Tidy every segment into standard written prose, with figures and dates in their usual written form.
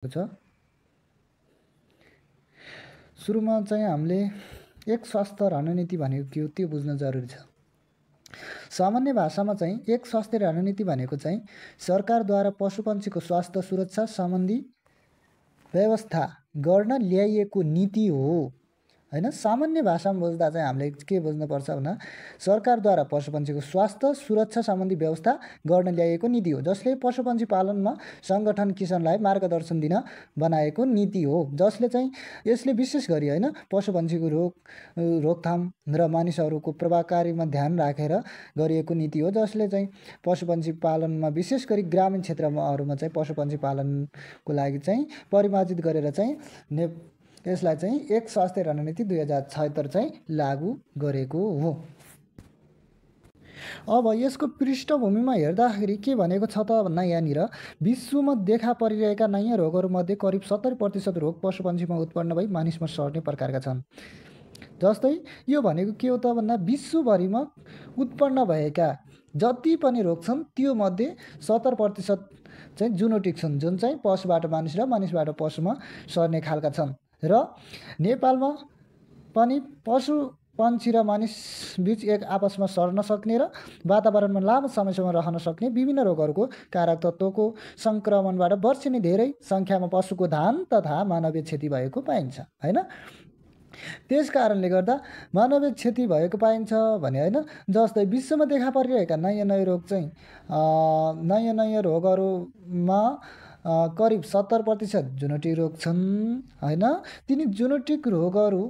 छ। सुरुमा चाहिँ हामीले एक स्वास्थ्य रणनीति भनेको के हो त्यो बुझ्न जरुरी छ। सामान्य भाषामा चाहिँ एक स्वास्थ्य रणनीति भनेको चाहिँ सरकारद्वारा पशुपन्छीको स्वास्थ्य सुरक्षा सम्बन्धी व्यवस्था गर्न ल्याइएको नीति हो हैन। सामान्य भाषामा बुझ्दा चाहिँ हामीले के बुझ्नुपर्छ भन्दा सरकारद्वारा पशुपन्छीको स्वास्थ्य सुरक्षा सम्बन्धी व्यवस्था गर्न ल्याइएको नीति हो, जसले पशुपन्छी पालनमा सङ्गठन किसानलाई मार्गदर्शन दिन बनाएको नीति हो, जसले चाहिँ यसले विशेष गरी हैन पशुपन्छीको रोकथाम र मानिसहरूको प्रभावकारीमा ध्यान राखेर गरिएको नीति हो, जसले चाहिँ पशुपन्छी पालनमा विशेष गरी ग्रामीण क्षेत्रहरूमा चाहिँ पशुपन्छी पालनको लागि चाहिँ परिमार्जित गरेर चाहिँ यसलाई चाहिँ एक स्वास्थ्य रणनीति 2076 चाहिँ लागू गरेको हो। अब यसको पृष्ठभूमिमा हेर्दाखेरि के भनेको छ त भन्दा यहाँनिर विश्वमा देखा परिरहेका नयाँ रोगहरूमध्ये करिब 70% रोग पशुपन्छीमा उत्पन्न भई मानिसमा सर्ने प्रकारका छन्। जस्तै यो भनेको के हो त भन्दा विश्वभरिमा उत्पन्न भएका जति पनि रोग छन् त्यो मध्ये 70% चाहिँ जुनोटिक छन्, जुन चाहिँ पशुबाट मानिस र मानिसबाट पशुमा सर्ने खालका छन्। र नेपालमा पनि पशुपन्छी र मानिस बीच एक आपसमा सर्न सक्ने र वातावरणमा लामो समयसम्म रहन सक्ने विभिन्न रोगहरूको कारक तत्त्वको सङ्क्रमणबाट वर्षेनी धेरै सङ्ख्यामा पशुको धान तथा मानवीय क्षति भएको पाइन्छ हैन। त्यस कारणले गर्दा मानवीय क्षति भएको पाइन्छ भने हैन। जस्तै विश्वमा देखा परिरहेका नयाँ रोग चाहिँ नयाँ रोगहरूमा करिब 70% जुनोटिक रोग छन् हैन। तिनी जुनोटिक रोगहरू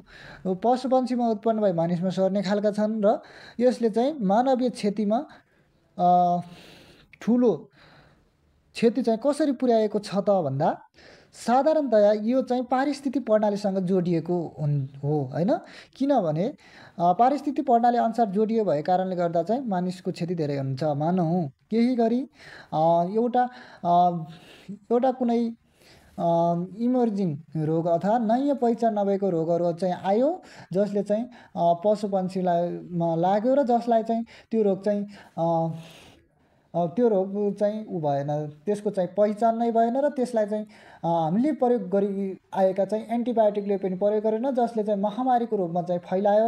पशुपन्छीमा उत्पन्न भई मानिसमा सर्ने खालका छन् र यसले चाहिँ मानवीय क्षतिमा ठुलो क्षति चाहिँ कसरी पुर्याएको छ त भन्दा साधारणतया यो चाहिँ पारिस्थितिक प्रणालीसँग जोडिएको हो हैन। किनभने पारिस्थितिक प्रणाली अनुसार जोडियो भएको कारणले गर्दा चाहिँ मानिसको क्षति धेरै हुन्छ। मानौँ केही गरी एउटा कुनै इमर्जिङ रोग अथवा नयाँ पहिचान नभएको रोगहरू चाहिँ आयो, जसले चाहिँ पशुपन्छीलाई लाग्यो र जसलाई चाहिँ त्यो रोग चाहिँ भएन, त्यसको चाहिँ पहिचान नै भएन र त्यसलाई चाहिँ हामीले प्रयोग गरी आएका चाहिँ एन्टिबायोटिकले पनि प्रयोग गरेन, जसले चाहिँ महामारीको रूपमा चाहिँ फैलायो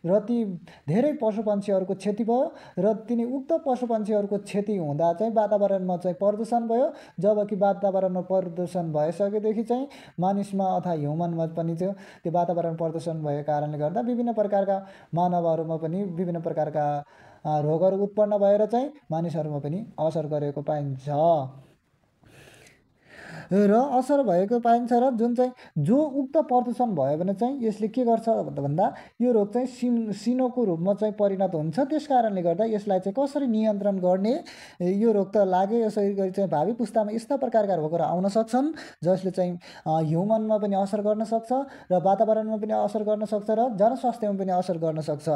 र ती धेरै पशुपन्छीहरूको क्षति भयो र तिनी उक्त पशुपन्छीहरूको क्षति हुँदा चाहिँ वातावरणमा चाहिँ प्रदूषण भयो। जबकि वातावरणमा प्रदूषण भइसकेदेखि चाहिँ मानिसमा अथवा ह्युमनमा पनि त्यो वातावरण प्रदूषण भएको कारणले गर्दा विभिन्न प्रकारका मानवहरूमा पनि विभिन्न प्रकारका रोगहरू उत्पन्न भएर चाहिँ मानिसहरूमा पनि असर गरेको पाइन्छ र असर भएको पाइन्छ र जो उक्त प्रदूषण भयो भने चाहिँ यसले के गर्छ भन्दा यो रोग चाहिँ सिनोको रूपमा चाहिँ परिणत हुन्छ। त्यस कारणले गर्दा यसलाई चाहिँ कसरी नियन्त्रण गर्ने, यो रोग त लाग्यो यसरी गरी चाहिँ भावी पुस्तामा यस्ता प्रकारका रोगहरू आउन सक्छन् जसले चाहिँ ह्युमनमा पनि असर गर्न सक्छ र वातावरणमा पनि असर गर्न सक्छ र जनस्वास्थ्यमा पनि असर गर्न सक्छ।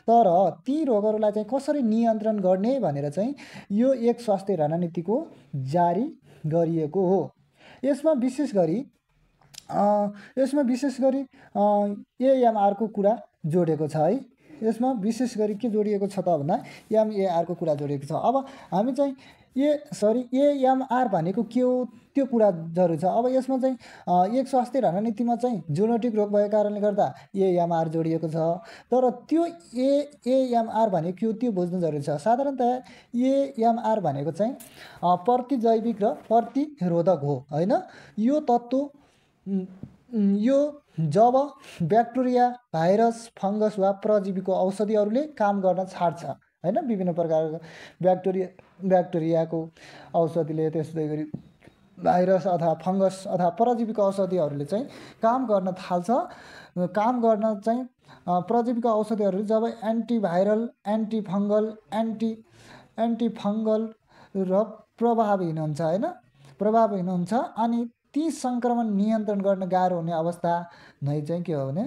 तर ती रोगहरूलाई चाहिँ कसरी नियन्त्रण गर्ने भनेर चाहिँ यो एक स्वास्थ्य रणनीतिको जारी गरिएको हो। यसमा विशेष गरी एएमआरको कुरा जोडेको छ है। यसमा विशेष गरी के जोडिएको छ त भन्दा एमएआरको कुरा जोडिएको छ। अब हामी चाहिँ एएमआर भनेको के हो त्यो कुरा जरुरी छ। अब यसमा चाहिँ एक स्वास्थ्य रणनीतिमा चाहिँ जुनोटिक रोग भएको कारणले गर्दा एएमआर जोडिएको छ। तर त्यो एएमआर भनेको के हो त्यो बुझ्नु जरुरी छ। साधारणतया एएमआर भनेको चाहिँ प्रतिजैविक र प्रतिरोधक हो हैन। यो तत्त्व यो जब ब्याक्टेरिया, भाइरस, फंगस वा परजीवीको औषधिहरूले काम गर्न छाड्छ हैन। विभिन्न प्रकारको ब्याक्टेरियाको औषधिले, त्यसै गरी भाइरस अथवा फंगस अथवा परजीवीको औषधिहरूले चाहिँ काम गर्न थाल्छ। काम गर्न चाहिँ परजीवीको औषधिहरू जब एन्टिभाइरल, एन्टिफंगल र प्रभावहीन हुन्छ हैन, प्रभावहीन हुन्छ। अनि ती सङ्क्रमण नियन्त्रण गर्न गाह्रो हुने अवस्था नै चाहिँ के हो भने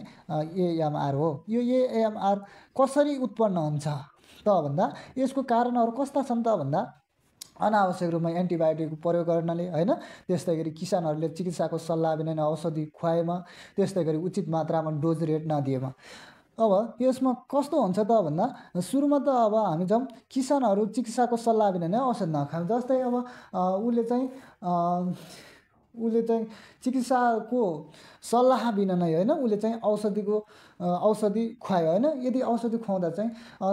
एएमआर हो। यो एएमआर कसरी उत्पन्न हुन्छ त भन्दा यसको कारणहरू कस्ता छन् त भन्दा अनावश्यक रूपमा एन्टिबायोटिक प्रयोग गर्नाले हैन, त्यस्तै गरी किसानहरूले चिकित्साको सल्लाह बिना औषधि खुवाएमा, त्यस्तै गरी उचित मात्रामा डोज रेट नदिएमा। अब यसमा कस्तो हुन्छ त भन्दा सुरुमा त अब हामी जब किसानहरू चिकित्साको सल्लाह बिना नै औषध नखान्छ। जस्तै अब उसले चाहिँ उसले चाहिँ चिकित्साको सल्लाह बिना नै होइन उसले चाहिँ औषधि खुवायो होइन। यदि औषधि खुवाउँदा चाहिँ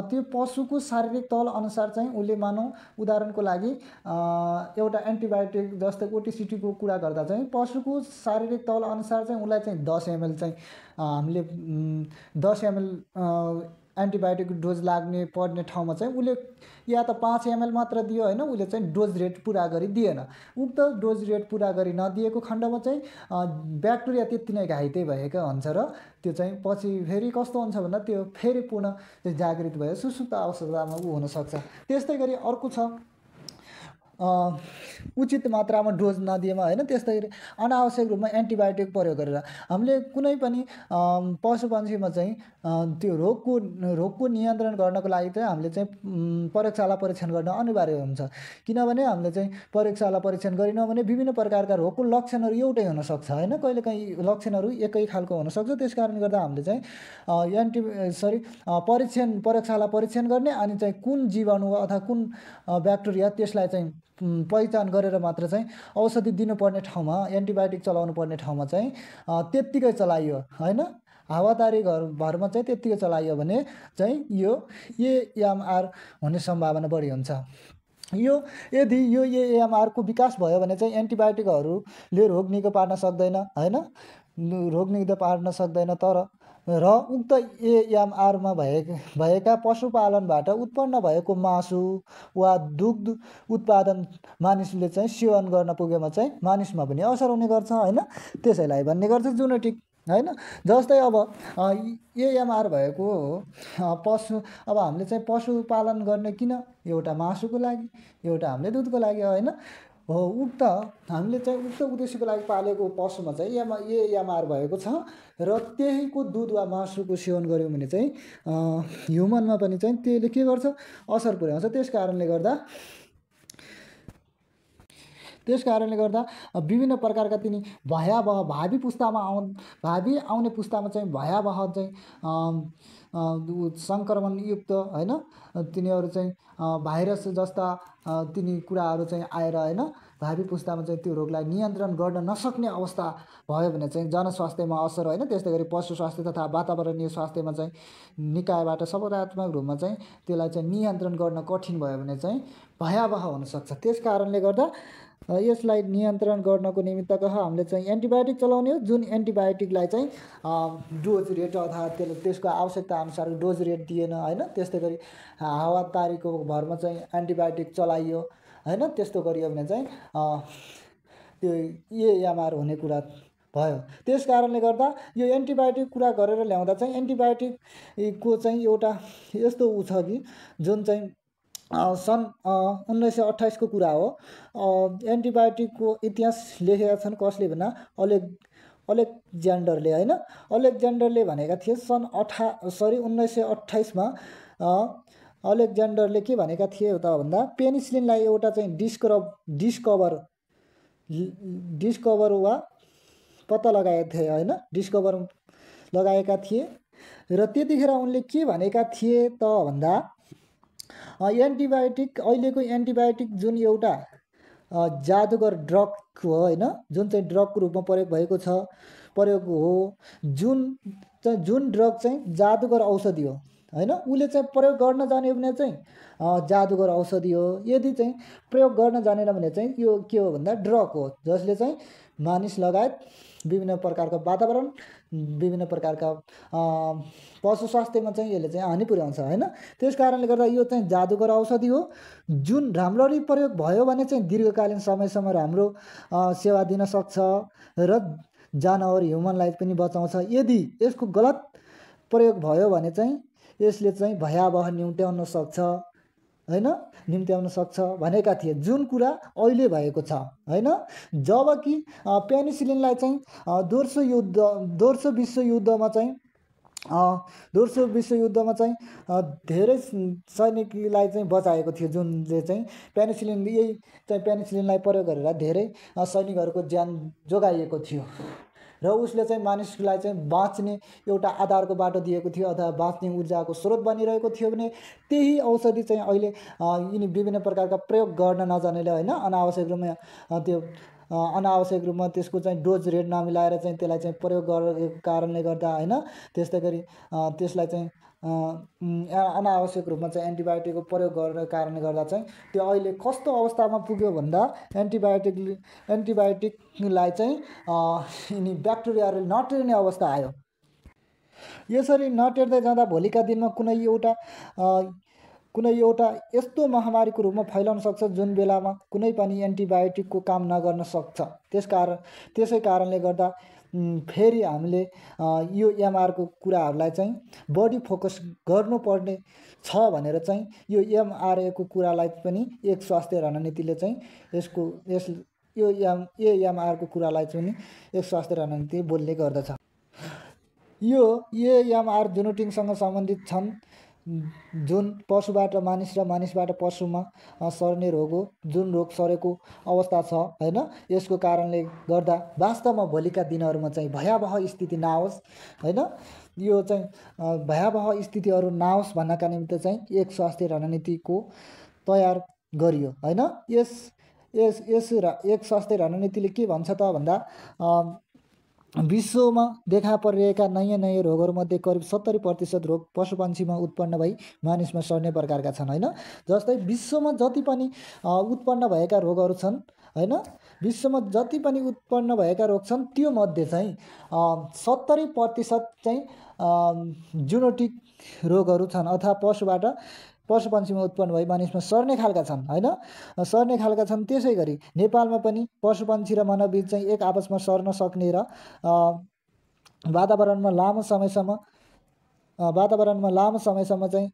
त्यो पशुको शारीरिक तौल अनुसार चाहिँ उसले मानौँ उदाहरणको लागि एउटा एन्टिबायोटिक जस्तै ओटिसिटीको कुरा गर्दा चाहिँ पशुको शारीरिक तौल अनुसार चाहिँ उसलाई चाहिँ 10 ml चाहिँ हामीले 10 ml एन्टिबायोटिक डोज लाग्ने पर्ने ठाउँमा चाहिँ उसले या त 5 ml मात्र दियो होइन। उसले चाहिँ डोज रेट पुरा गरी दिएन। उक्त डोज रेट पुरा गरी नदिएको खण्डमा चाहिँ ब्याक्टेरिया त्यति नै घाइते भएको हुन्छ र त्यो चाहिँ पछि फेरि कस्तो हुन्छ भन्दा त्यो फेरि पुनः जागृत भएर सुसुप्त अवस्थामा ऊ हुनसक्छ। त्यस्तै गरी अर्को छ उचित मात्रामा डोज नदिएमा होइन। त्यस्तै गरी अनावश्यक रूपमा एन्टिबायोटिक प्रयोग गरेर हामीले कुनै पनि पशुपन्छीमा चाहिँ त्यो रोगको नियन्त्रण गर्नको लागि चाहिँ हामीले चाहिँ प्रयोगशाला परीक्षण गर्न अनिवार्य हुन्छ। किनभने हामीले चाहिँ प्रयोगशाला परीक्षण गरिनौँ भने विभिन्न प्रकारका रोगको लक्षणहरू एउटै हुनसक्छ होइन। कहिलेकाहीँ लक्षणहरू एकै खालको हुनसक्छ। त्यस कारणले गर्दा हामीले चाहिँ प्रयोगशाला परीक्षण गर्ने अनि चाहिँ कुन जीवाणु अथवा कुन ब्याक्टेरिया त्यसलाई चाहिँ पहिचान गरेर मात्र चाहिँ औषधि दिनुपर्ने ठाउँमा एन्टिबायोटिक चलाउनु पर्ने ठाउँमा चाहिँ त्यत्तिकै चलाइयो होइन। हावातारी भरमा चाहिँ त्यत्तिकै चलाइयो भने चाहिँ यो एएमआर हुने सम्भावना बढी हुन्छ। यदि यो एएमआरको विकास भयो भने चाहिँ एन्टिबायोटिकहरूले रोग निको पार्न सक्दैन होइन। रोग निको पार्न सक्दैन र उक्त एएमआरमा भएका पशुपालनबाट उत्पन्न भएको मासु वा दुग्ध उत्पादन मानिसले चाहिँ सेवन गर्न पुगेमा चाहिँ मानिसमा पनि असर हुने गर्छ होइन। त्यसैलाई भन्ने गर्छ जेनेटिक होइन। जस्तै अब एएमआर भएको पशु अब हामीले चाहिँ पशुपालन गर्ने किन एउटा मासुको लागि एउटा हामीले दुधको लागि होइन। हामीले चाहिँ उक्त उद्देश्यको लागि पालेको पशुमा चाहिँ एएमआर भएको छ र त्यहीको दुध वा मासुको सेवन गऱ्यौँ भने चाहिँ ह्युमनमा पनि चाहिँ त्यसले के गर्छ असर पुर्याउँछ। त्यस कारणले गर्दा विभिन्न प्रकारका तिनी भयावह भावी आउने पुस्तामा चाहिँ भयावह चाहिँ सङ्क्रमणयुक्त होइन तिनीहरू चाहिँ भाइरस जस्ता तिनी कुराहरू चाहिँ आएर होइन भावी पुस्तामा चाहिँ त्यो रोगलाई नियन्त्रण गर्न नसक्ने अवस्था भयो भने चाहिँ जनस्वास्थ्यमा असर होइन। त्यस्तै गरी पशु स्वास्थ्य तथा वातावरणीय स्वास्थ्यमा चाहिँ निकायबाट सकारात्मक रूपमा चाहिँ त्यसलाई चाहिँ नियन्त्रण गर्न कठिन भयो भने चाहिँ भयावह हुनसक्छ। त्यस कारणले गर्दा यसलाई नियन्त्रण गर्नको निमित्त हामीले चाहिँ एन्टिबायोटिक चलाउने हो। जुन एन्टिबायोटिकलाई चाहिँ डोज रेट अथवा त्यसको आवश्यकता अनुसार डोज रेट दिएन होइन। त्यस्तै गरी हावातारीको भरमा चाहिँ एन्टिबायोटिक चलाइयो होइन। त्यस्तो गरियो भने चाहिँ त्यो एएमआर हुने कुरा भयो। त्यस कारणले गर्दा यो एन्टिबायोटिक कुरा गरेर ल्याउँदा चाहिँ एन्टिबायोटिकको चाहिँ एउटा यस्तो छ कि जुन चाहिँ सन् 1928 को कुरा हो। एन्टिबायोटिकको इतिहास लेखेका छन् कसले भन्दा अलेक्जेन्डरले होइन। अलेक्जेन्डरले भनेका थिए सन् 1928 मा अलेक्जेन्डरले के भनेका थिए त भन्दा पेनिसिलिनलाई एउटा चाहिँ डिस्कभर वा पत्ता लगाएका थिए होइन। डिस्कभर लगाएका थिए र त्यतिखेर उनले के भनेका थिए त भन्दा एन्टिबायोटिक अहिलेको एन्टिबायोटिक जुन एउटा जादुगर ड्रग हो होइन। जुन चाहिँ ड्रगको रूपमा प्रयोग हो जुन ड्रग चाहिँ जादुगर औषधि हो होइन। उसले चाहिँ प्रयोग गर्न जान्यो भने चाहिँ जादुगर औषधि हो। यदि चाहिँ प्रयोग गर्न जानेन भने चाहिँ यो के हो भन्दा ड्रग हो जसले चाहिँ मानिस लगायत विभिन्न प्रकारका वातावरण विभिन्न प्रकारका पशु स्वास्थ्यमा चाहिँ यसले चाहिँ हानि पुर्याउँछ होइन। त्यस कारणले गर्दा यो चाहिँ जादुगर औषधि हो जुन राम्ररी प्रयोग भयो भने चाहिँ दीर्घकालीन समयसम्म राम्रो सेवा दिन सक्छ र जानवर ह्युमनलाई पनि बचाउँछ। यदि यसको गलत प्रयोग भयो भने चाहिँ यसले चाहिँ भयावह निम्त्याउन सक्छ भनेका थिए। जुन कुरा अहिले भएको छ होइन। जबकि पेनिसिलिनलाई चाहिँ दोस्रो विश्वयुद्धमा चाहिँ धेरै सैनिकलाई चाहिँ बचाएको थियो। जुनले चाहिँ पेनिसिलिनलाई प्रयोग गरेर धेरै सैनिकहरूको ज्यान जोगाइएको थियो र उसले चाहिँ मानिसलाई चाहिँ बाँच्ने एउटा आधारको बाटो दिएको थियो अथवा बाँच्ने ऊर्जाको स्रोत बनिरहेको थियो भने त्यही औषधि चाहिँ अहिले यिनी विभिन्न प्रकारका प्रयोग गर्न नजानेले होइन अनावश्यक रूपमा त्यो अनावश्यक रूपमा त्यसको चाहिँ डोज रेट नमिलाएर चाहिँ त्यसलाई चाहिँ प्रयोग गरेको कारणले गर्दा होइन, त्यस्तै गरी त्यसलाई चाहिँ अनावश्यक रूपमा चाहिँ एन्टिबायोटिकको प्रयोग गर्ने कारणले गर्दा चाहिँ त्यो अहिले कस्तो अवस्थामा पुग्यो भन्दा एन्टिबायोटिकलाई चाहिँ यिनी ब्याक्टेरियाहरूले नटेर्ने अवस्था आयो। यसरी नटेर्दै जाँदा भोलिका दिनमा कुनै एउटा यस्तो महामारीको रूपमा फैलाउन सक्छ जुन बेलामा कुनै पनि एन्टिबायोटिकको काम नगर्न सक्छ। त्यसै कारणले गर्दा फेरि हामीले यो एमआरको कुराहरूलाई चाहिँ बढी फोकस गर्नुपर्ने छ भनेर चाहिँ यो एमआरएको कुरालाई पनि एक स्वास्थ्य रणनीतिले चाहिँ यो एएमआरको कुरालाई चाहिँ एक स्वास्थ्य रणनीति बोल्ने गर्दछ। यो एएमआर जुनोटिङसँग सम्बन्धित छन्, जुन पशुबाट मानिस र मानिसबाट पशुमा सर्ने रोग हो। जुन रोग सरेको अवस्था छ होइन, यसको कारणले गर्दा वास्तवमा भोलिका दिनहरूमा चाहिँ भयावह स्थिति नआओस् होइन, यो चाहिँ भयावह स्थितिहरू नआओस् भन्नका निम्ति चाहिँ एक स्वास्थ्य रणनीतिको तयार गरियो होइन। यस एक स्वास्थ्य रणनीतिले के भन्छ त भन्दा विश्वमा देखा परिरहेका नयाँ रोगहरूमध्ये करिब 70% रोग पशुपन्छीमा उत्पन्न भई मानिसमा सर्ने प्रकारका छन् होइन। जस्तै विश्वमा जति पनि उत्पन्न भएका रोगहरू छन् होइन, विश्वमा जति पनि उत्पन्न भएका रोग छन् त्यो मध्ये चाहिँ 70% चाहिँ जुनोटिक रोगहरू छन् अथवा पशुपन्छीमा उत्पन्न भई मानिसमा सर्ने खालका छन् होइन, सर्ने खालका छन्। त्यसै गरी नेपालमा पनि पशुपन्छी र मानवबीच चाहिँ एक आपसमा सर्न सक्ने र वातावरणमा लामो समयसम्म चाहिँ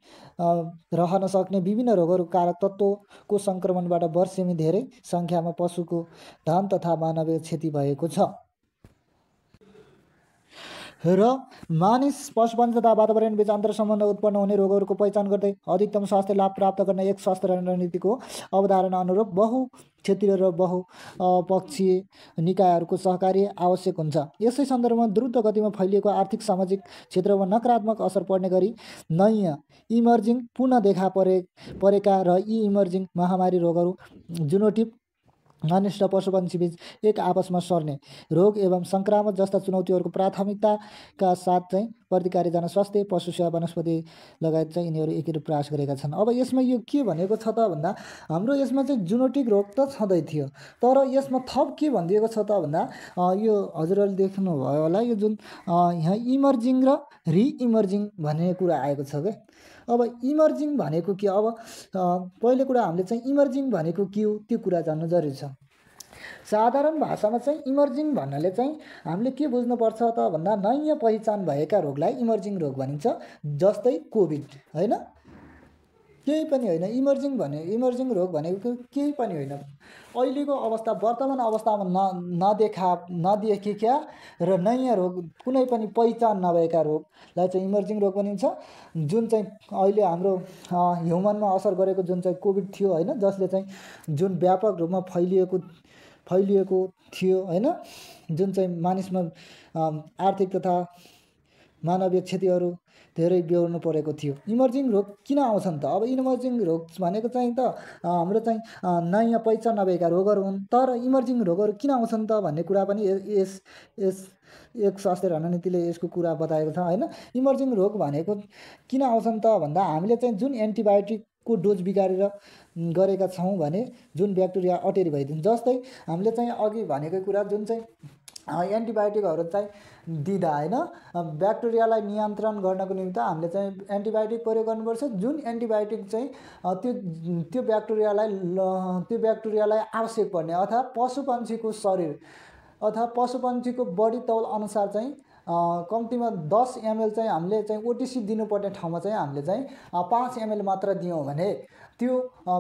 रहन सक्ने विभिन्न रोगहरू कारक तत्त्वको सङ्क्रमणबाट वर्षेमी धेरै सङ्ख्यामा पशुको धन तथा मानवीय क्षति भएको छ र मानिस पशुपन्छी तथा वातावरण बीच अन्तर्सम्बन्ध उत्पन्न हुने रोगहरूको पहिचान गर्दै अधिकतम स्वास्थ्य लाभ प्राप्त गर्न एक स्वास्थ्य रणनीतिको अवधारणा अनुरूप बहुक्षेत्रीय र बहुपक्षीय निकायहरूको सहकार्य आवश्यक हुन्छ। यसै सन्दर्भमा द्रुत गतिमा फैलिएको आर्थिक सामाजिक क्षेत्रमा नकारात्मक असर पर्ने गरी नयाँ इमर्जिङ पुनः देखा परेका र यी इमर्जिङ महामारी रोगहरू जुनोटिप मानिस र पशुपन्छीबीच एक आपसमा सर्ने रोग एवं सङ्क्रामक जस्ता चुनौतीहरूको प्राथमिकताका साथ चाहिँ प्रतिकारी जनस्वास्थ्य पशु सेवा वनस्पति लगायत चाहिँ यिनीहरू एकीकृत प्रयास गरेका छन्। अब यसमा यो के भनेको छ त भन्दा हाम्रो यसमा चाहिँ जुनोटिक रोग त छँदै थियो, तर यसमा थप के भनिदिएको छ त भन्दा यो हजुरहरूले देख्नुभयो होला, यो जुन यहाँ इमर्जिङ र रिइमर्जिङ भन्ने कुरा आएको छ क्या। अब इमर्जिङ भनेको के, अब पहिलो कुरा हामीले चाहिँ इमर्जिङ भनेको के हो त्यो कुरा जान्नु जरुरी छ। साधारण भाषामा चाहिँ इमर्जिङ भन्नाले चाहिँ हामीले के बुझ्नुपर्छ त भन्दा नयाँ पहिचान भएका रोगलाई इमर्जिङ रोग भनिन्छ। जस्तै कोभिड होइन, केही पनि होइन। इमर्जिङ रोग भनेको केही पनि होइन, अहिलेको अवस्था वर्तमान अवस्थामा नदेखिएका र नयाँ रोग कुनै पनि पहिचान नभएका रोगलाई चाहिँ इमर्जिङ रोग भनिन्छ। जुन चाहिँ अहिले हाम्रो ह्युमनमा असर गरेको जुन चाहिँ कोभिड थियो होइन, जसले चाहिँ जुन व्यापक रूपमा फैलिएको थियो होइन, जुन चाहिँ मानिसमा आर्थिक तथा मानवीय क्षतिहरू धेरै बेहोर्नु परेको थियो। इमर्जिङ रोग किन आउँछन् त? अब इमर्जिङ रोग भनेको चाहिँ त हाम्रो चाहिँ नयाँ पहिचान नभएका रोगहरू हुन्, तर इमर्जिङ रोगहरू किन आउँछन् त भन्ने कुरा पनि यस एक स्वास्थ्य रणनीतिले यसको कुरा बताएको छ होइन। इमर्जिङ रोग भनेको किन आउँछन् त भन्दा हामीले चाहिँ जुन एन्टिबायोटिकको डोज बिगारेर गरेका छौँ भने जुन ब्याक्टेरिया अटेरी भइदिन्छ। जस्तै हामीले चाहिँ अघि भनेको कुरा जुन चाहिँ एन्टिबायोटिकहरू चाहिँ दिँदा होइन, ब्याक्टेरियालाई नियन्त्रण गर्नको निम्ति हामीले चाहिँ एन्टिबायोटिक प्रयोग गर्नुपर्छ। जुन एन्टिबायोटिक चाहिँ त्यो ब्याक्टेरियालाई आवश्यक पर्ने अथवा पशुपन्छीको शरीर अथवा पशुपन्छीको बडी तौल अनुसार चाहिँ कम्तीमा 10 ml चाहिँ हामीले चाहिँ ओटिसी दिनुपर्ने ठाउँमा चाहिँ हामीले चाहिँ 5 ml मात्र दियौँ भने त्यो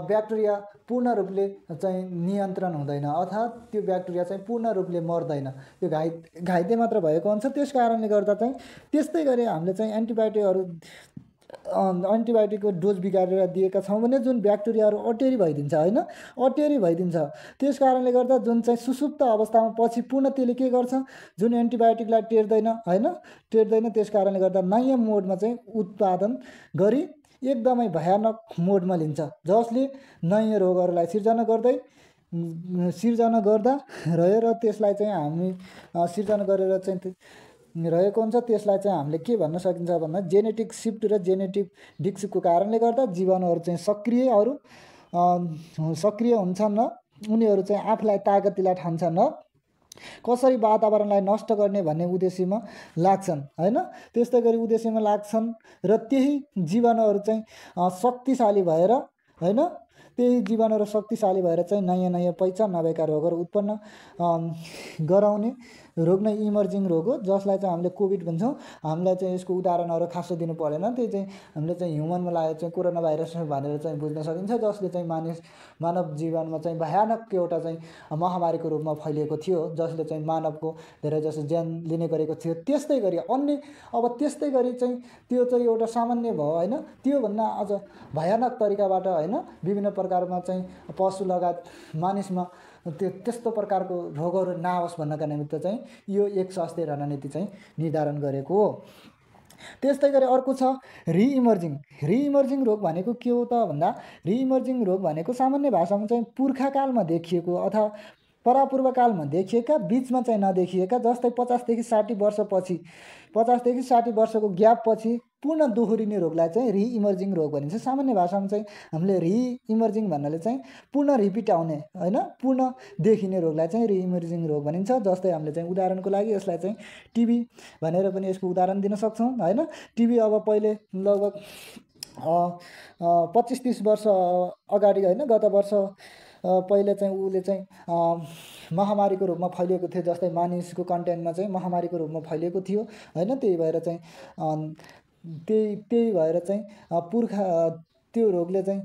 ब्याक्टेरिया पूर्ण रूपले चाहिँ नियन्त्रण हुँदैन अथवा त्यो ब्याक्टेरिया चाहिँ पूर्ण रूपले मर्दैन, त्यो घाइते मात्र भएको हुन्छ। त्यस कारणले गर्दा चाहिँ त्यस्तै गरी हामीले चाहिँ एन्टिबायोटिकको डोज बिगारेर दिएका छौँ भने जुन ब्याक्टेरियाहरू अटेरी भइदिन्छ होइन, अटेरी भइदिन्छ। त्यस कारणले गर्दा जुन चाहिँ सुसुप्त अवस्थामा पछि पुनः त्यसले के गर्छ, जुन एन्टिबायोटिकलाई टेर्दैन। त्यस कारणले गर्दा नयाँ मोडमा चाहिँ उत्पादन गरी एकदमै भयानक मोडमा लिन्छ, जसले नयाँ रोगहरूलाई सिर्जना गर्दै सिर्जना गर्दा रह्यो र त्यसलाई चाहिँ हामी सिर्जना गरेर चाहिँ रहेको हुन्छ। त्यसलाई चाहिँ हामीले के भन्न सकिन्छ भन्दा जेनेटिक सिफ्ट र जेनेटिक डिक्सको कारणले गर्दा जीवाणुहरू चाहिँ सक्रिय हुन्छन् र उनीहरू चाहिँ आफूलाई ताकतिला ठान्छन् र कसरी वातावरणलाई नष्ट गर्ने भन्ने उद्देश्यमा लाग्छन् होइन। त्यस्तै गरी उद्देश्यमा लाग्छन् र त्यही जीवाणुहरू चाहिँ शक्तिशाली भएर होइन, त्यही जीवाणुहरू शक्तिशाली भएर चाहिँ नयाँ नयाँ पहिचान नभएका रोगहरू उत्पन्न गराउने रोग नै इमर्जिङ रोग हो, जसलाई चाहिँ हामीले कोभिड भन्छौँ। हामीलाई चाहिँ यसको उदाहरणहरू खासै दिनु परेन, त्यही चाहिँ हामीले चाहिँ ह्युमनमा लागेको चाहिँ कोरोना भाइरस भनेर चाहिँ बुझ्न सकिन्छ, जसले चाहिँ मानव जीवनमा चाहिँ भयानक एउटा चाहिँ महामारीको रूपमा फैलिएको थियो, जसले चाहिँ मानवको धेरै जसो ज्यान लिने गरेको थियो। त्यस्तै गरी त्यस्तै गरी चाहिँ त्यो चाहिँ एउटा सामान्य भयो होइन, त्योभन्दा अझ भयानक तरिकाबाट होइन विभिन्न प्रकारमा चाहिँ पशु लगायत मानिसमा त्यस्तो प्रकारको रोगहरू नआओस् भन्नका निमित्त चाहिँ यो एक स्वास्थ्य रणनीति चाहिँ निर्धारण गरेको हो। त्यस्तै गरी अर्को छ रिइमर्जिङ रोग भनेको के हो त भन्दा रिइमर्जिङ रोग भनेको सामान्य भाषामा चाहिँ पुर्खाकालमा देखिएको अथवा परापूर्वकालमा देखिएका बिचमा चाहिँ नदेखिएका, जस्तै 50 देखि 60 वर्षको ग्याप पछि पुनः दोहोरिने रोगलाई चाहिँ रिइमर्जिङ रोग भनिन्छ। सामान्य भाषामा चाहिँ हामीले रिइमर्जिङ भन्नाले चाहिँ पुनः रिपिट आउने होइन, पुनः देखिने रोगलाई चाहिँ रिइमर्जिङ रोग भनिन्छ। जस्तै हामीले चाहिँ उदाहरणको लागि यसलाई चाहिँ टिबी भनेर पनि यसको उदाहरण दिन सक्छौँ होइन। टिबी अब पहिले लगभग 25-30 वर्ष अगाडि होइन, गत वर्ष पहिले चाहिँ उसले चाहिँ महामारीको रूपमा फैलिएको थियो, जस्तै मानिसको कन्टेन्टमा चाहिँ महामारीको रूपमा फैलिएको थियो होइन। त्यही भएर चाहिँ त्यो रोगले चाहिँ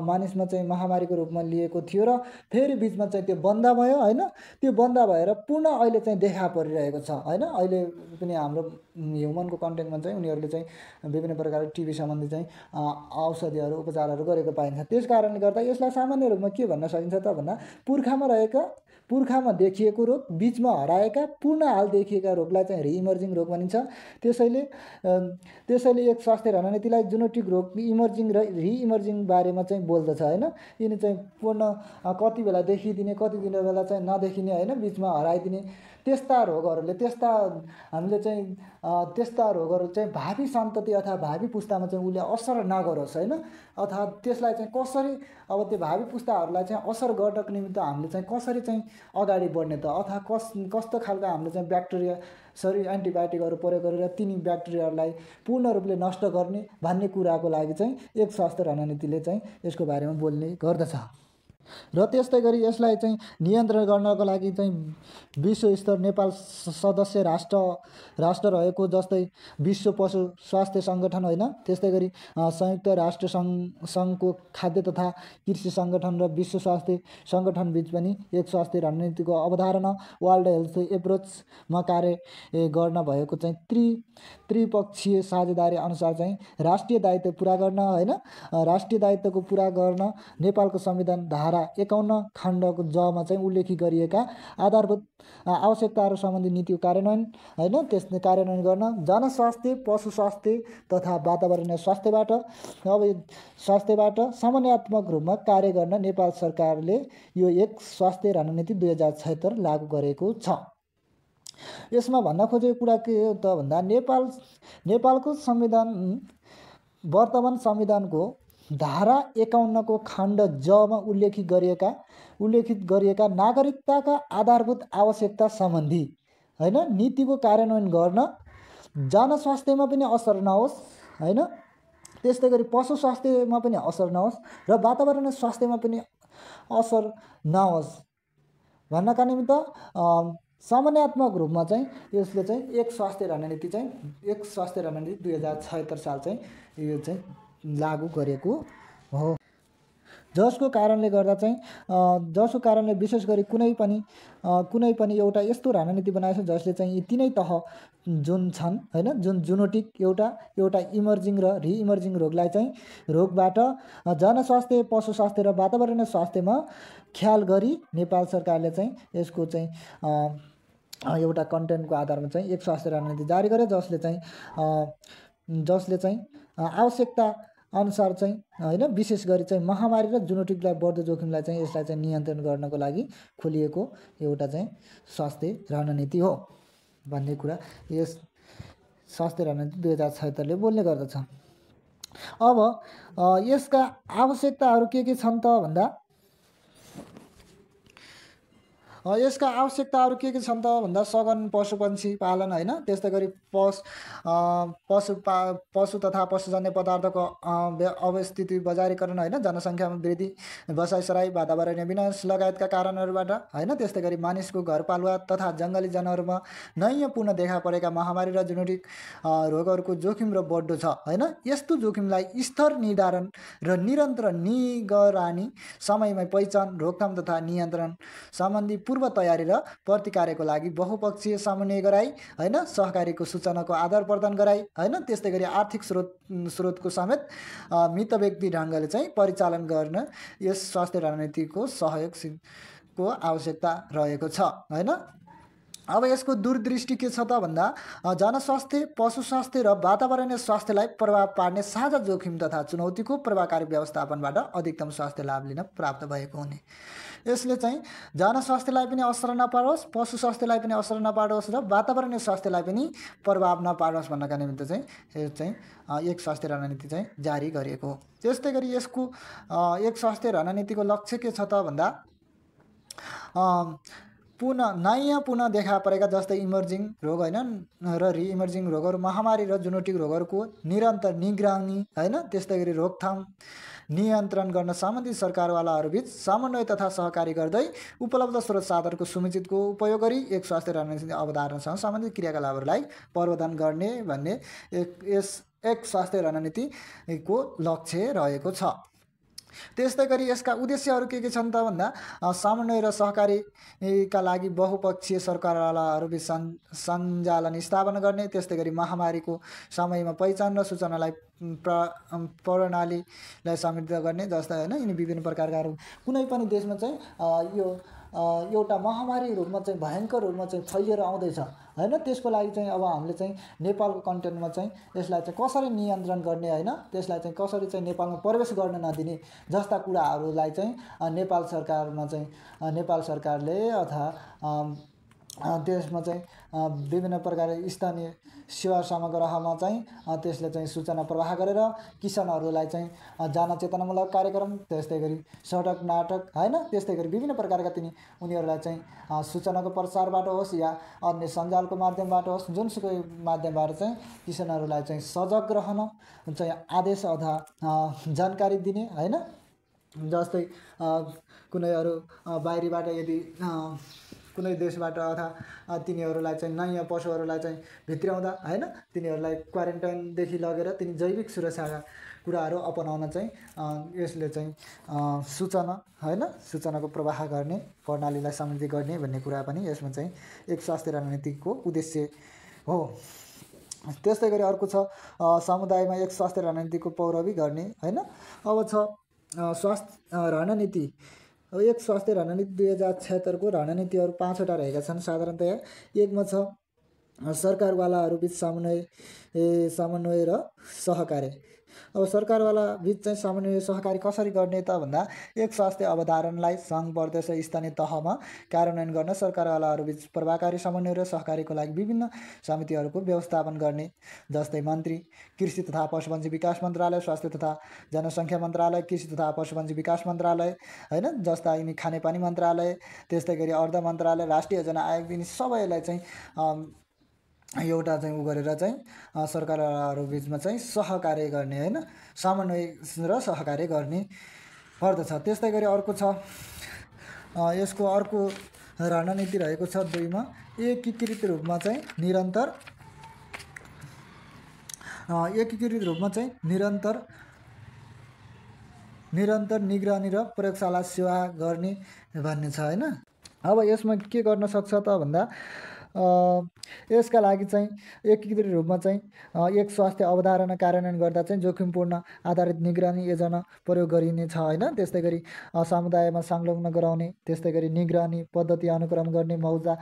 मानिसमा चाहिँ महामारीको रूपमा लिएको थियो र फेरि बिचमा चाहिँ त्यो बन्द भयो होइन। त्यो बन्द भएर पुनः अहिले चाहिँ देखा परिरहेको छ होइन। अहिले पनि हाम्रो ह्युमनको कन्टेन्टमा चाहिँ उनीहरूले चाहिँ विभिन्न प्रकारको टिबी सम्बन्धी चाहिँ औषधिहरू उपचारहरू गरेको पाइन्छ। त्यस कारणले गर्दा यसलाई सामान्य रूपमा के भन्न सकिन्छ त भन्दा पुर्खामा देखिएको रोग बिचमा हराएका पुनः हाल देखिएका रोगलाई चाहिँ रिइमर्जिङ रोग भनिन्छ। त्यसैले एक स्वास्थ्य रणनीतिलाई जेनेटिक रोग इमर्जिङ र रिइमर्जिङ बारेमा चाहिँ बोल्दछ होइन। यिनी चाहिँ कति बेला देखिदिने, कति बेला चाहिँ नदेखिने होइन, बिचमा हराइदिने त्यस्ता रोगहरू चाहिँ भावी सन्तति अथवा भावी पुस्तामा चाहिँ उसले असर नगरोस् होइन। अथवा त्यसलाई चाहिँ कसरी अब त्यो भावी पुस्ताहरूलाई चाहिँ असर गर्नको निमित्त हामीले चाहिँ कसरी चाहिँ अगाडि बढ्ने त, अथवा कस्तो खालको हामीले चाहिँ ब्याक्टेरिया एन्टिबायोटिकहरू प्रयोग गरेर तिनी ब्याक्टेरियाहरूलाई पूर्ण रूपले नष्ट गर्ने भन्ने कुराको लागि चाहिँ एक स्वास्थ्य रणनीतिले चाहिँ यसको बारेमा बोल्ने गर्दछ। र त्यस्तै गरी यसलाई चाहिँ नियन्त्रण गर्नको लागि चाहिँ विश्व स्तर नेपाल सदस्य राष्ट्र रहेको, जस्तै विश्व पशु स्वास्थ्य सङ्गठन होइन, त्यस्तै गरी संयुक्त राष्ट्र सङ्घको खाद्य तथा कृषि सङ्गठन र विश्व स्वास्थ्य सङ्गठन बीच पनि एक स्वास्थ्य रणनीतिको अवधारणा वर्ल्ड हेल्थ एप्रोचमा कार्य गर्न भएको चाहिँ त्रिपक्षीय साझेदारी अनुसार चाहिँ राष्ट्रिय दायित्व पुरा गर्न होइन, राष्ट्रिय दायित्वको पुरा गर्न नेपालको संविधान धारा 51 खण्डको जमा चाहिँ उल्लेखित गरिएका आधारभूत आवश्यकताहरू सम्बन्धी नीतिको कार्यान्वयन होइन, त्यसले कार्यान्वयन गर्न जनस्वास्थ्य, पशु स्वास्थ्य तथा वातावरणीय स्वास्थ्यबाट समन्वयात्मक रूपमा कार्य गर्न नेपाल सरकारले यो एक स्वास्थ्य रणनीति 2076 लागू गरेको छ। यसमा भन्न खोजेको कुरा के हो त भन्दा नेपालको वर्तमान संविधानको धारा 51 को खण्ड जमा उल्लेखित गरिएका नागरिकताका आधारभूत आवश्यकता सम्बन्धी होइन नीतिको कार्यान्वयन गर्न जनस्वास्थ्यमा पनि असर नहोस् होइन, त्यस्तै गरी पशु स्वास्थ्यमा पनि असर नहोस् र वातावरणीय स्वास्थ्यमा पनि असर नहोस् भन्नका निमित्त समन्वयात्मक रूपमा चाहिँ यसले चाहिँ एक स्वास्थ्य रणनीति 2076 साल चाहिँ यो चाहिँ लागू गरेको हो। जसको कारणले विशेष गरी कुनै पनि एउटा यस्तो रणनीति बनाएको छ जसले चाहिँ यी तीनै तह जुन छन् होइन, जुन जेनेटिक एउटा इमर्जिङ र रिइमर्जिङ रोगबाट जनस्वास्थ्य, पशु स्वास्थ्य र वातावरणीय स्वास्थ्यमा ख्याल गरी नेपाल सरकारले चाहिँ यसको चाहिँ एउटा कन्टेन्टको आधारमा चाहिँ एक स्वास्थ्य रणनीति जारी गरे, जसले चाहिँ अनुसार चाहिँ होइन विशेष गरी चाहिँ महामारी र जुनोटिकलाई बढ्दो जोखिमलाई चाहिँ यसलाई चाहिँ नियन्त्रण गर्नको लागि खोलिएको एउटा चाहिँ स्वास्थ्य रणनीति हो भन्ने कुरा यस स्वास्थ्य रणनीति 2076ले बोल्ने गर्दछ। अब यसका आवश्यकताहरू के छन् त भन्दा यसका आवश्यकताहरू के छन् त भन्दा सघन पशुपक्षी पालन होइन, त्यस्तै गरी पशु तथा पशुजन्य पदार्थको अवस्थिति बजारीकरण होइन, जनसङ्ख्यामा वृद्धि, बसाइसराई, वातावरणीय विनाश लगायतका कारणहरूबाट होइन, त्यस्तै गरी मानिसको घरपालुवा तथा जङ्गली जनावरमा नयाँ पुनः देखा परेका महामारी र जेनेटिक रोगहरूको जोखिम र बढ्दो छ होइन। यस्तो जोखिमलाई स्तर निर्धारण र निरन्तर निगरानी, समयमै पहिचान, रोकथाम तथा नियन्त्रण सम्बन्धी पूर्व तयारी र प्रतिकारको लागि बहुपक्षीय समन्वय गराई होइन, सहकारीको सूचनाको आदान प्रदान गराई होइन, त्यस्तै गरी आर्थिक स्रोतको समेत मितव्यक्ति ढङ्गले चाहिँ परिचालन गर्न यस स्वास्थ्य रणनीतिको सहयोगको आवश्यकता रहेको छ होइन। अब यसको दूरदृष्टि के छ त भन्दा जनस्वास्थ्य, पशु स्वास्थ्य र वातावरणीय स्वास्थ्यलाई प्रभाव पार्ने साझा जोखिम तथा चुनौतीको प्रभावकारी व्यवस्थापनबाट अधिकतम स्वास्थ्य लाभ लिन प्राप्त भएको हुने। यसले चाहिँ जनस्वास्थ्यलाई पनि असर नपारोस्, पशु स्वास्थ्यलाई पनि असर नपारोस् र वातावरणीय स्वास्थ्यलाई पनि प्रभाव नपारोस् भन्नका निमित्त चाहिँ यो चाहिँ एक स्वास्थ्य रणनीति चाहिँ जारी गरिएको हो। त्यस्तै गरी यसको एक स्वास्थ्य रणनीतिको लक्ष्य के छ त भन्दा नयाँ पुनः देखा परेका जस्तै इमर्जिङ रोग होइन र रिइमर्जिङ रोगहरू, महामारी र जेनेटिक रोगहरूको निरन्तर निगरानी होइन, त्यस्तै गरी रोकथाम नियन्त्रण गर्न सम्बन्धित सरकारवालाहरूबीच समन्वय तथा सहकारी गर्दै उपलब्ध स्रोत साधनको समुचितको उपयोग गरी एक स्वास्थ्य रणनीति अवधारणासँग सम्बन्धित क्रियाकलापहरूलाई प्रवर्धन गर्ने भन्ने एक स्वास्थ्य रणनीतिको लक्ष्य रहेको छ। त्यस्तै गरी यसका उद्देश्यहरू के छन् त भन्दा समन्वय र सहकारीका लागि बहुपक्षीय सरकारवालाहरूबीच सञ्चालन स्थापना गर्ने, त्यस्तै गरी महामारीको समयमा पहिचान र सूचनालाई प्रणालीलाई समृद्ध गर्ने, जस्ता होइन यिनी विभिन्न प्रकारका कुनै पनि देशमा चाहिँ यो एउटा महामारी रूपमा चाहिँ भयङ्कर रूपमा चाहिँ फैलिएर आउँदैछ होइन, त्यसको लागि चाहिँ अब हामीले चाहिँ नेपालको कन्टेन्टमा चाहिँ यसलाई चाहिँ कसरी नियन्त्रण गर्ने होइन, त्यसलाई चाहिँ कसरी चाहिँ नेपालमा प्रवेश गर्न नदिने जस्ता कुराहरूलाई चाहिँ नेपाल सरकारले अथवा देशमा चाहिँ विभिन्न प्रकार स्थानीय सेवा समग्रमा चाहिँ त्यसले चाहिँ सूचना प्रवाह गरेर किसानहरूलाई चाहिँ जनचेतनामूलक कार्यक्रम, त्यस्तै गरी सडक नाटक होइन, त्यस्तै गरी विभिन्न प्रकारका उनीहरूलाई चाहिँ सूचनाको प्रचारबाट होस् या अन्य सञ्जालको माध्यमबाट होस्, जुनसुकै माध्यमबाट चाहिँ किसानहरूलाई चाहिँ सजग रहन चाहिँ आदेश अथवा जानकारी दिने होइन। जस्तै कुनैहरू बाहिरीबाट यदि कुनै देशबाट अथवा तिनीहरूलाई चाहिँ नयाँ पशुहरूलाई चाहिँ भित्र्याउँदा होइन, तिनीहरूलाई क्वारेन्टाइनदेखि लगेर तिनी जैविक सुरक्षाका कुराहरू अपनाउन चाहिँ यसले चाहिँ सूचना होइन, सूचनाको प्रवाह गर्ने प्रणालीलाई समृद्धि गर्ने भन्ने कुरा पनि यसमा चाहिँ एक स्वास्थ्य रणनीतिको उद्देश्य हो। त्यस्तै गरी अर्को छ समुदायमा एक स्वास्थ्य रणनीतिको पौरवी गर्ने होइन। अब छ स्वास्थ्य रणनीति। एक स्वास्थ्य रणनीति 2076को रणनीतिहरू 5वटा रहेका छन् साधारणतया। एकमा छ सरकारवालाहरूबीच समन्वय र सहकार्य। अब सरकारवाला बीच चाहिँ समन्वय सहकारी कसरी गर्ने त भन्दा एक स्वास्थ्य अवधारणालाई सङ्घ प्रदेश र स्थानीय तहमा कार्यान्वयन गर्न सरकारवालाहरूबीच प्रभावकारी समन्वय र सहकारीको लागि विभिन्न समितिहरूको व्यवस्थापन गर्ने, जस्तै मन्त्री, कृषि तथा पशुपन्छी विकास मन्त्रालय, स्वास्थ्य तथा जनसङ्ख्या मन्त्रालय, कृषि तथा पशुपन्छी विकास मन्त्रालय होइन, जस्ता यिनी खानेपानी मन्त्रालय, त्यस्तै गरी अर्ध मन्त्रालय, राष्ट्रिय योजना आयोग, यिनी सबैलाई चाहिँ एउटा चाहिँ गरेर चाहिँ सरकारहरू बिचमा चाहिँ सहकार्य गर्ने होइन, समन्वय र सहकार्य गर्ने पर्दछ। त्यस्तै गरी अर्को छ यसको अर्को रणनीति रहेको छ 2मा एकीकृत रूपमा चाहिँ निरन्तर निगरानी र प्रयोगशाला सेवा गर्ने भन्ने छ होइन। अब यसमा के गर्न सक्छ त भन्दा यसका लागि चाहिँ एकीकृत रूपमा चाहिँ एक स्वास्थ्य अवधारणा कार्यान्वयन गर्दा चाहिँ जोखिमपूर्ण आधारित निगरानी योजना प्रयोग गरिनेछ होइन। त्यस्तै गरी समुदायमा संलग्न गराउने, त्यस्तै गरी निगरानी पद्धति अनुक्रम गर्ने, मौजा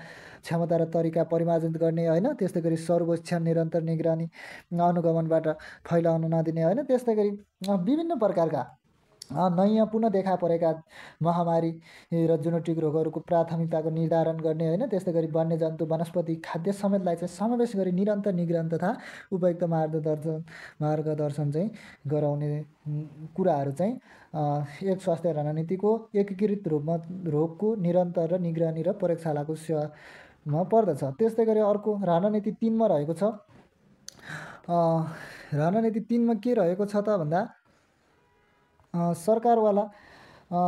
क्षमता र तरिका परिमार्जित गर्ने होइन। त्यस्तै गरी सर्वेक्षण निरन्तर निगरानी अनुगमनबाट फैलाउन नदिने होइन। त्यस्तै गरी विभिन्न प्रकारका नयाँ पुनः देखा परेका महामारी र जुनोटिक रोगहरूको प्राथमिकताको निर्धारण गर्ने होइन। त्यस्तै गरी वन्यजन्तु वनस्पति खाद्य समेतलाई चाहिँ समावेश गरी निरन्तर निगरानी तथा उपयुक्त मार्गदर्शन चाहिँ गराउने कुराहरू चाहिँ एक स्वास्थ्य रणनीतिको एकीकृत रूपमा रोगको निरन्तर र निगरानी र प्रयोगशालाको सेवामा पर्दछ। त्यस्तै गरी अर्को रणनीति 3मा रहेको छ। रणनीति 3मा के रहेको छ त भन्दा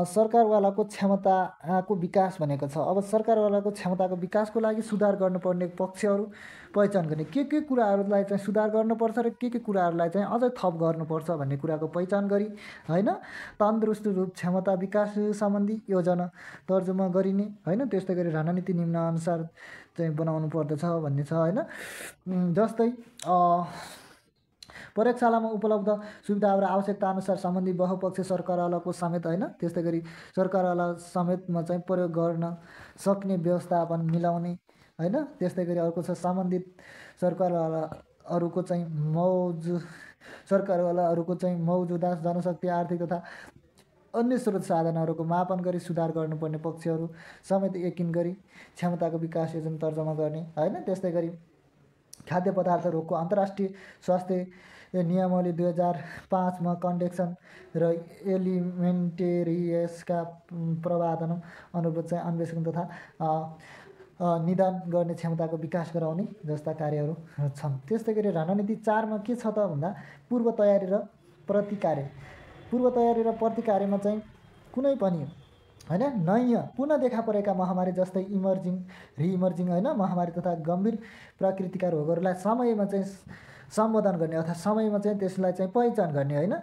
सरकारवालाको क्षमताको विकास भनेको छ। अब सरकारवालाको क्षमताको विकासको लागि सुधार गर्नुपर्ने पक्षहरू पहिचान गर्ने, के कुराहरूलाई चाहिँ सुधार गर्नुपर्छ र के कुराहरूलाई चाहिँ अझै थप गर्नुपर्छ भन्ने कुराको पहिचान गरी होइन। तन्दुरुस्त रूप क्षमता विकास सम्बन्धी योजना तर्जुमा गरिने होइन। त्यस्तै गरी रणनीति निम्नानुसार चाहिँ बनाउनु पर्दछ भन्ने छ होइन। जस्तै प्रयोगशालामा उपलब्ध सुविधा र आवश्यकता अनुसार सम्बन्धी बहुपक्षीय सरकारवालाको समेत होइन। त्यस्तै गरी सरकारवाला समेतमा चाहिँ प्रयोग गर्न सक्ने व्यवस्थापन मिलाउने होइन। त्यस्तै गरी अर्को छ सम्बन्धित सरकारवालाहरूको चाहिँ मौजुदा जनशक्ति आर्थिक तथा अन्य स्रोत साधनहरूको मापन गरी सुधार गर्नुपर्ने पक्षहरू समेत यकिन गरी क्षमताको विकास योजना तर्जुमा गर्ने होइन। त्यस्तै गरी खाद्य पदार्थ रोगको अन्तर्राष्ट्रिय स्वास्थ्य नियमावली 2005मा कन्डेक्सन र एलिमेन्टेरियसका प्रावधान अनुरूप चाहिँ अन्वेषण तथा निदान गर्ने क्षमताको विकास गराउने जस्ता कार्यहरू छन्। त्यस्तै गरी रणनीति 4मा के छ त भन्दा पूर्व तयारी र प्रतिकार्य। पूर्व तयारी र प्रतिकार्यमा चाहिँ कुनै पनि होइन नयाँ पुनः देखा परेका महामारी जस्तै रिइमर्जिङ होइन महामारी तथा गम्भीर प्रकृतिका रोगहरूलाई समयमा चाहिँ सम्बोधन गर्ने अथवा समयमा चाहिँ त्यसलाई चाहिँ पहिचान गर्ने होइन।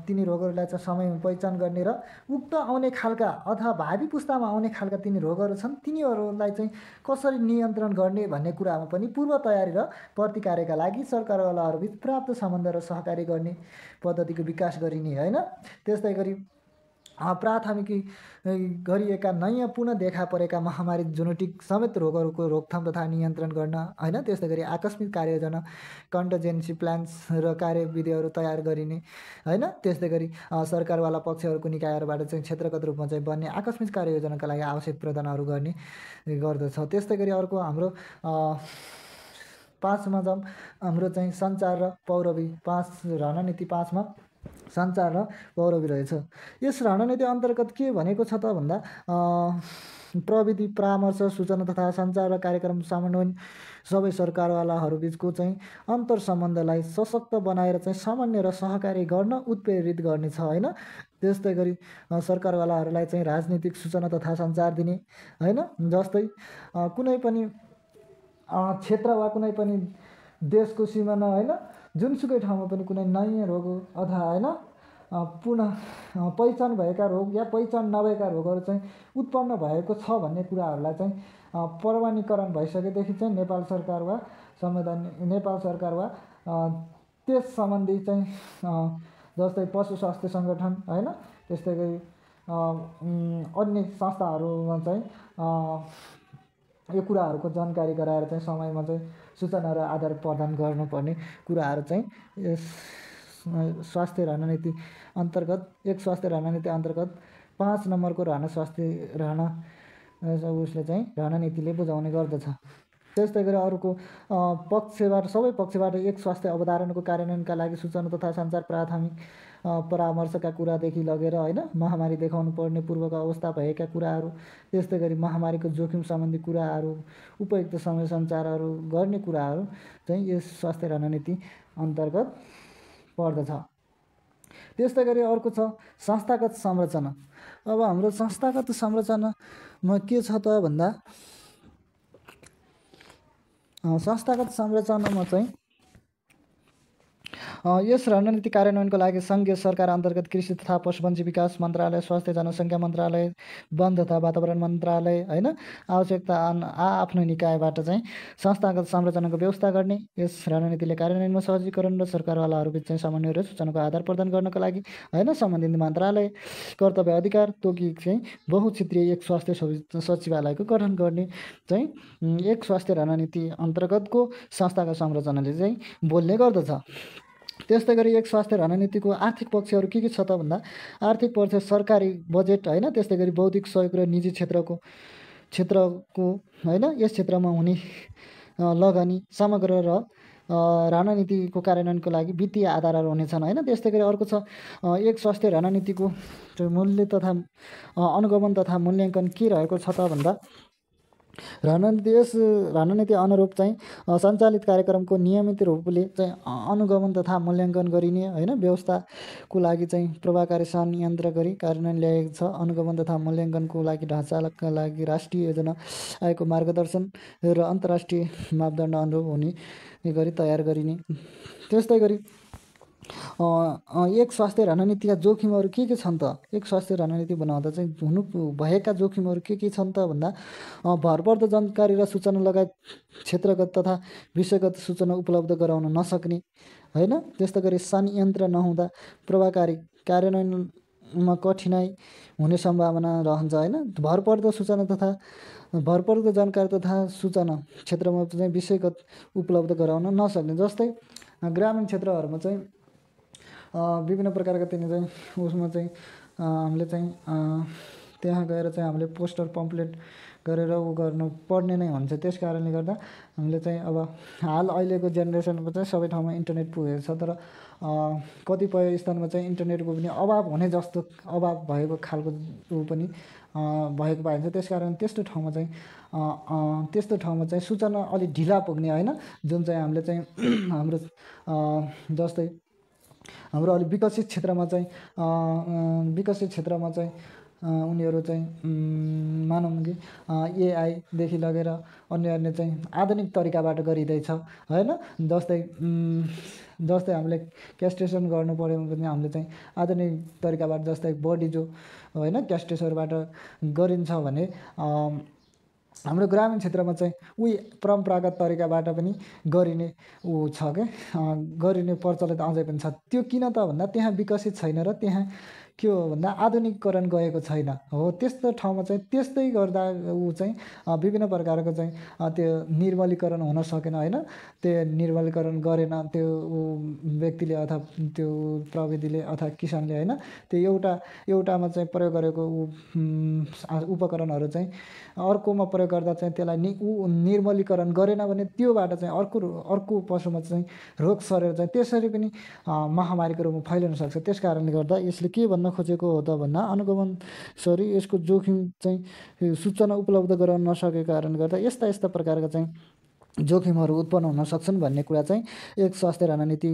तिनी रोगहरूलाई चाहिँ समयमा पहिचान गर्ने र उक्त आउने खालका अथवा भावी पुस्तामा आउने खालका तिनी रोगहरू छन् तिनीहरूलाई चाहिँ कसरी नियन्त्रण गर्ने भन्ने कुरामा पनि पूर्व तयारी र प्रतिकार्यका लागि सरकारवालाहरूबिच पर्याप्त सम्बन्ध र सहकारी गर्ने पद्धतिको विकास गरिने होइन। त्यस्तै गरी प्राथमिकी गरिएका नयाँ पुनः देखा परेका महामारी जेनेटिक समेत रोगहरूको रोकथाम तथा नियन्त्रण गर्न होइन। त्यस्तै गरी आकस्मिक कार्ययोजना कन्टिजेन्सी प्लान्स र कार्यविधिहरू तयार गरिने होइन। त्यस्तै गरी सरकारवाला पक्षहरूको निकायहरूबाट चाहिँ क्षेत्रगत रूपमा चाहिँ बन्ने आकस्मिक कार्ययोजनाका लागि आवश्यक प्रदानहरू गर्ने गर्दछ। त्यस्तै गरी अर्को हाम्रो 5मा जाउँ हाम्रो चाहिँ सञ्चार र पौरवी। रणनीति 5मा सञ्चार र पौरवी रहेछ। यस रणनीति अन्तर्गत के भनेको छ त भन्दा प्रविधि परामर्श सूचना तथा सञ्चार र कार्यक्रम समन्वयन सबै सरकारवालाहरूबिचको चाहिँ अन्तर सम्बन्धलाई सशक्त बनाएर चाहिँ सामान्य र सहकारी गर्न उत्प्रेरित गर्नेछ होइन। त्यस्तै गरी सरकारवालाहरूलाई चाहिँ राजनीतिक सूचना तथा सञ्चार दिने होइन। जस्तै कुनै पनि क्षेत्र वा कुनै पनि देशको सिमाना होइन जुनसुकै ठाउँमा पनि कुनै नयाँ रोग अथवा होइन पुनः पहिचान भएका रोग या पहिचान नभएका रोगहरू चाहिँ उत्पन्न भएको छ भन्ने कुराहरूलाई चाहिँ प्रमाणीकरण भइसकेदेखि चाहिँ नेपाल सरकार वा त्यस सम्बन्धी चाहिँ जस्तै पशु स्वास्थ्य सङ्गठन होइन त्यस्तै गरी अन्य संस्थाहरूमा चाहिँ यो कुराहरूको जानकारी गराएर चाहिँ समयमा चाहिँ सूचना र आधार प्रदान गर्नुपर्ने कुराहरू चाहिँ यस स्वास्थ्य रणनीति अन्तर्गत एक स्वास्थ्य रणनीति अन्तर्गत 5 नम्बरको उसले चाहिँ रणनीतिले बुझाउने गर्दछ। त्यस्तै गरी अरूको सबै पक्षबाट एक स्वास्थ्य अवधारणाको कार्यान्वयनका लागि सूचना तथा सञ्चार प्राथमिक परामर्शका कुरादेखि लगेर होइन महामारी देखाउनु पर्ने पूर्वको अवस्था भएका कुराहरू त्यस्तै गरी महामारीको जोखिम सम्बन्धी कुराहरू उपयुक्त समय सञ्चारहरू गर्ने कुराहरू चाहिँ यस स्वास्थ्य रणनीति अन्तर्गत पर्दछ। त्यस्तै गरी अर्को छ संस्थागत संरचना। अब हाम्रो संस्थागत संरचनामा के छ त भन्दा संस्थागत संरचनामा चाहिँ यस रणनीति कार्यान्वयनको लागि सङ्घीय सरकार अन्तर्गत कृषि तथा पशुपन्छी विकास मन्त्रालय, स्वास्थ्य जनसङ्ख्या मन्त्रालय, वन तथा वातावरण मन्त्रालय होइन आवश्यकता आफ्नो निकायबाट चाहिँ संस्थागत संरचनाको व्यवस्था गर्ने, यस रणनीतिले कार्यान्वयनमा सहजीकरण र सरकारवालाहरूबिच चाहिँ समन्वय र सूचनाको आधार प्रदान गर्नको लागि होइन सम्बन्धित मन्त्रालय कर्तव्य अधिकार तोकी चाहिँ बहुक्षेत्रीय एक स्वास्थ्य सचिवालयको गठन गर्ने चाहिँ एक स्वास्थ्य रणनीति अन्तर्गतको संस्थागत संरचनाले चाहिँ बोल्ने गर्दछ। त्यस्तै गरी एक स्वास्थ्य रणनीतिको आर्थिक पक्षहरू के छ त भन्दा आर्थिक पक्ष सरकारी बजेट होइन, त्यस्तै गरी बौद्धिक सहयोग र निजी क्षेत्रको होइन यस क्षेत्रमा हुने लगानी समग्र र रणनीतिको कार्यान्वयनको लागि वित्तीय आधारहरू हुनेछन् होइन। त्यस्तै गरी अर्को छ एक स्वास्थ्य रणनीतिको मूल्य तथा अनुगमन तथा मूल्याङ्कन के रहेको छ त भन्दा यस रणनीति अनुरूप चाहिँ सञ्चालित कार्यक्रमको नियमित रूपले चाहिँ अनुगमन तथा मूल्याङ्कन गरिने होइन व्यवस्थाको लागि चाहिँ प्रभावकारी संयन्त्र गरी कार्यान्वयन ल्याएको छ। अनुगमन तथा मूल्याङ्कनको लागि ढाँचाका लागि राष्ट्रिय योजना आयोगको मार्गदर्शन र अन्तर्राष्ट्रिय मापदण्ड अनुरूप हुने गरी तयार गरिने। त्यस्तै गरी एक स्वास्थ्य रणनीतिका जोखिमहरू के छन् त? एक स्वास्थ्य रणनीति बनाउँदा चाहिँ हुनु भएका जोखिमहरू के छन् त भन्दा भरपर्दो जानकारी र सूचना लगायत क्षेत्रगत तथा विषयगत सूचना उपलब्ध गराउन नसक्ने होइन। त्यस्तै गरी संयन्त्र नहुँदा प्रभावकारी कार्यान्वयनमा कठिनाइ हुने सम्भावना रहन्छ होइन। भरपर्दो जानकारी तथा सूचना क्षेत्रमा चाहिँ विषयगत उपलब्ध गराउन नसक्ने। जस्तै ग्रामीण क्षेत्रहरूमा चाहिँ विभिन्न प्रकारका त्यहाँ चाहिँ उसमा चाहिँ हामीले चाहिँ त्यहाँ गएर चाहिँ हामीले पोस्टर पम्पलेट गरेर गर्नु पर्ने नै हुन्छ। त्यस कारणले गर्दा हामीले चाहिँ अब अहिलेको जेनेरेसनमा चाहिँ सबै ठाउँमा इन्टरनेट पुगेको छ, तर कतिपय स्थानमा चाहिँ इन्टरनेटको पनि अभाव हुने जस्तो अभाव भएको खालको पनि भएको पाइन्छ। त्यस कारण त्यस्तो ठाउँमा चाहिँ सूचना अलिक ढिला पुग्ने होइन, जुन चाहिँ हामीले चाहिँ हाम्रो जस्तै हाम्रो अलिक विकसित क्षेत्रमा चाहिँ उनीहरू चाहिँ मानौँ कि एआईदेखि लगेर अन्य चाहिँ आधुनिक तरिकाबाट गरिँदैछ होइन। जस्तै हामीले क्यास्ट्रेसन गर्नु पऱ्यो भने हामीले चाहिँ आधुनिक तरिकाबाट जस्तै बडी जो होइन क्यास्ट्रेसनबाट गरिन्छ भने हाम्रो ग्रामीण क्षेत्रमा चाहिँ उही परम्परागत तरिकाबाट पनि गरिने छ क्या, गरिने प्रचलित अझै पनि छ। त्यो किन त भन्दा त्यहाँ विकसित छैन र त्यहाँ के हो भन्दा आधुनिकीकरण गएको छैन हो। त्यस्तो ठाउँमा चाहिँ त्यस्तै गर्दा चाहिँ विभिन्न प्रकारको चाहिँ त्यो निर्मलीकरण हुन सकेन होइन। त्यो निर्मलीकरण गरेन त्यो व्यक्तिले अथवा त्यो प्रविधिले अथवा किसानले होइन। त्यो एउटामा चाहिँ प्रयोग गरेको उपकरणहरू चाहिँ अर्कोमा प्रयोग गर्दा चाहिँ त्यसलाई निर्मलीकरण गरेन भने त्योबाट चाहिँ अर्को पशुमा चाहिँ रोग सरेर चाहिँ त्यसरी पनि महामारीको रूपमा फैलिन सक्छ। त्यस कारणले गर्दा यसले के भन्न खोजेको हो त भन्दा अनुगमन यसको जोखिम चाहिँ सूचना उपलब्ध गराउन नसकेको कारणले गर्दा यस्ता प्रकारका चाहिँ जोखिमहरू उत्पन्न हुन सक्छन् भन्ने कुरा चाहिँ एक स्वास्थ्य रणनीति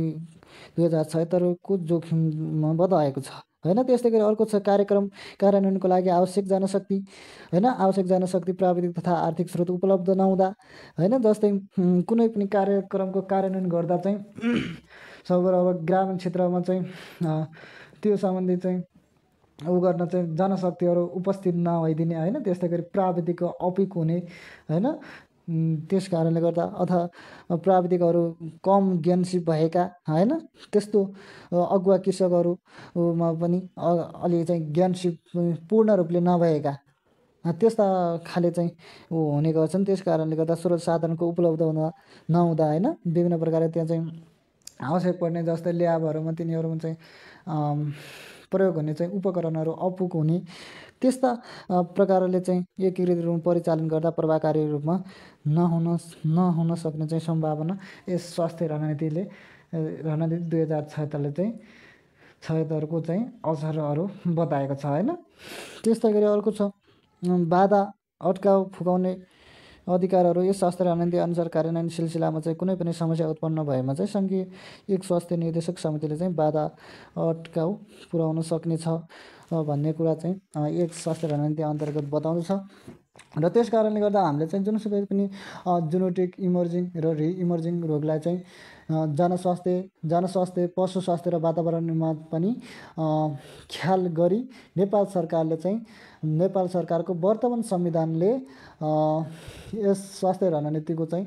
2076 को जोखिममा बताएको छ होइन। त्यस्तै गरी अर्को छ कार्यक्रम कार्यान्वयनको लागि आवश्यक जनशक्ति होइन। आवश्यक जनशक्ति प्राविधिक तथा आर्थिक स्रोत उपलब्ध नहुँदा होइन। जस्तै कुनै पनि कार्यक्रमको कार्यान्वयन गर्दा चाहिँ अब ग्रामीण क्षेत्रमा चाहिँ त्यो सम्बन्धी चाहिँ गर्न चाहिँ जनशक्तिहरू उपस्थित नभइदिने होइन। त्यस्तै गरी प्राविधिकको अपिक हुने होइन। त्यस कारणले गर्दा अथवा प्राविधिकहरू कम ज्ञानसिप भएका होइन, त्यस्तो अगुवा कृषकहरूमा पनि अलि चाहिँ ज्ञानसिप पूर्ण रूपले नभएका त्यस्ता खाले चाहिँ हुने गर्छन्। त्यस कारणले गर्दा स्रोत साधनको उपलब्ध नहुँदा होइन विभिन्न प्रकारले त्यहाँ चाहिँ आवश्यक पर्ने जस्तै ल्याबहरूमा तिनीहरूमा चाहिँ प्रयोग हुने चाहिँ उपकरणहरू अपुग हुने त्यस्ता प्रकारले चाहिँ एकीकृत रूपमा परिचालन गर्दा प्रभावकारी रूपमा नहुन सक्ने चाहिँ सम्भावना यस स्वास्थ्य रणनीति 2076ले चाहिँ 76 को चाहिँ असरहरू बताएको छ होइन। त्यस्तै गरी अर्को छ बाधा अड्काउ फुकाउने अधिकारहरू। यस स्वास्थ्य रणनीति अनुसार कार्यान्वयन सिलसिलामा चाहिँ कुनै पनि समस्या उत्पन्न भएमा चाहिँ सङ्घीय एक स्वास्थ्य निर्देशक समितिले चाहिँ बाधा अड्काउ पुर्याउन सक्ने छ भन्ने कुरा चाहिँ एक स्वास्थ्य रणनीति अन्तर्गत बताउँछ। र त्यस कारणले गर्दा हामीले चाहिँ जुनसुकै पनि जेनेटिक इमर्जिङ र रिइमर्जिङ रोगलाई चाहिँ जनस्वास्थ्य पशु स्वास्थ्य र वातावरणमा पनि ख्याल गरी नेपाल सरकारको वर्तमान संविधानले यस स्वास्थ्य रणनीतिको चाहिँ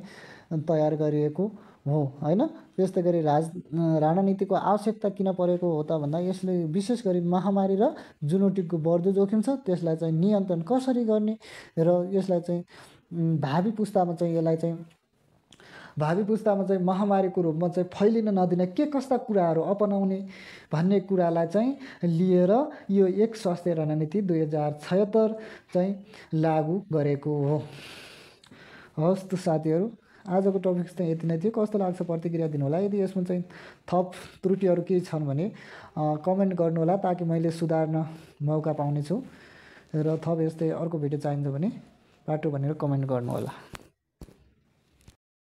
तयार गरिएको हो होइन। त्यस्तै गरी रणनीतिको आवश्यकता किन परेको हो त भन्दा यसले विशेष गरी महामारी र जेनेटिकको बढ्दो जोखिम छ त्यसलाई चाहिँ नियन्त्रण कसरी गर्ने र यसलाई चाहिँ भावी पुस्तामा चाहिँ महामारीको रूपमा चाहिँ फैलिन नदिने के कस्ता कुराहरू अपनाउने भन्ने कुरालाई चाहिँ लिएर यो एक स्वास्थ्य रणनीति 2076 चाहिँ लागू गरेको हो। हवस् त साथीहरू, आजको टपिक चाहिँ यति नै थियो। कस्तो लाग्छ प्रतिक्रिया दिनु होला। यदि यसमा चाहिँ थप त्रुटिहरू केही छन् भने कमेन्ट गर्नु होला ताकि मैले सुधार्न मौका पाउनेछु। र थप यस्तै अर्को भिडियो चाहिन्छ भने पाटो भनेर कमेन्ट गर्नु होला।